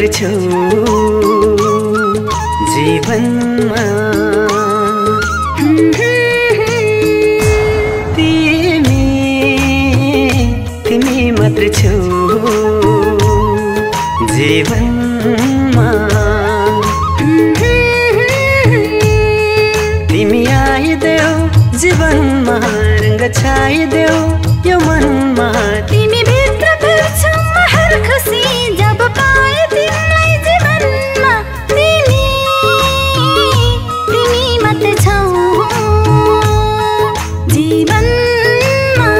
मात्र छौ जीवनमा तिमी मात्र छौ जीवनमा तिमी आइदेऊ जीवनमा रंग छाइदेऊ यो मनमा तिमी भित्र भेट्छौ हर खुसी जब पाए तिमीलाई जीवनमा तिमी मात्र छौ जीवनमा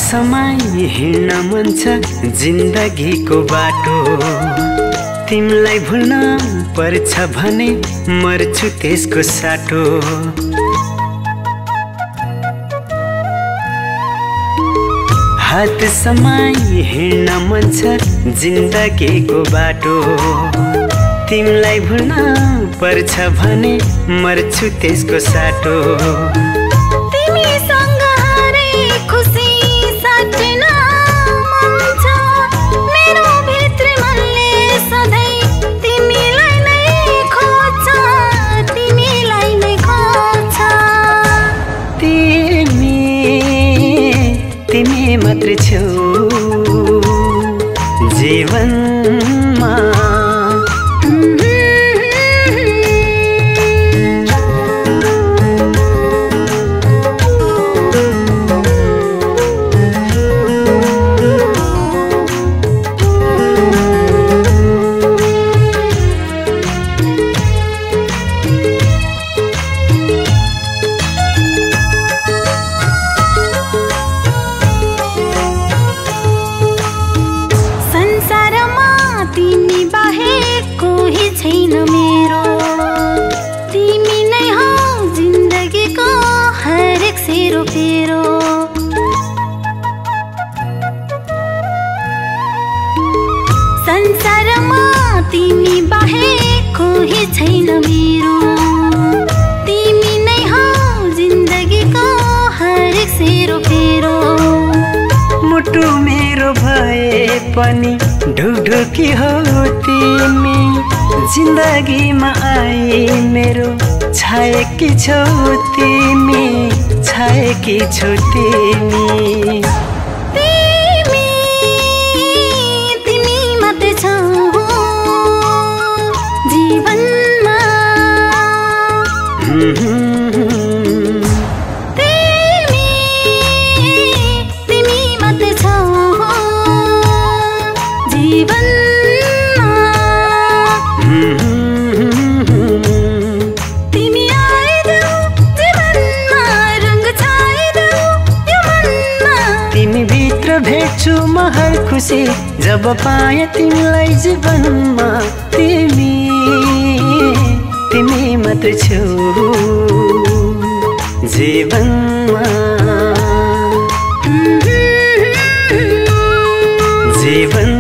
समय हिँड्न मन छ जिन्दगीको बाटो तिमीलाई भुल्न पर्छ भने मर्छु त्यसको साटो हात समय हिँड्न मन छ जिन्दगीको बाटो तिमीलाई भुल्न पर्छ भने मर्छु त्यसको साटो तिमी मात्र छौ जीवनमा संसारमा तिमी बाहेक कोही छैन मेरो तिमी नै हौ जिन्दगीको हरेक सेरोफेरो मुटु मेरो भए पनि ढुकढुकी हो तिमी जिन्दगीमा आई मेरो छाएकी छौ तिमी छाएकी छौ तिमी तिमी मात्र छौ जीवनमा तिमी आइदेऊ जीवनमा रंग छाइदेऊ यो मनमा तिमी भित्र भेट्छु म हर खुसी जब पाए तिमीलाई जीवनमा तिमी मात्र छौ जीवनमा जीवन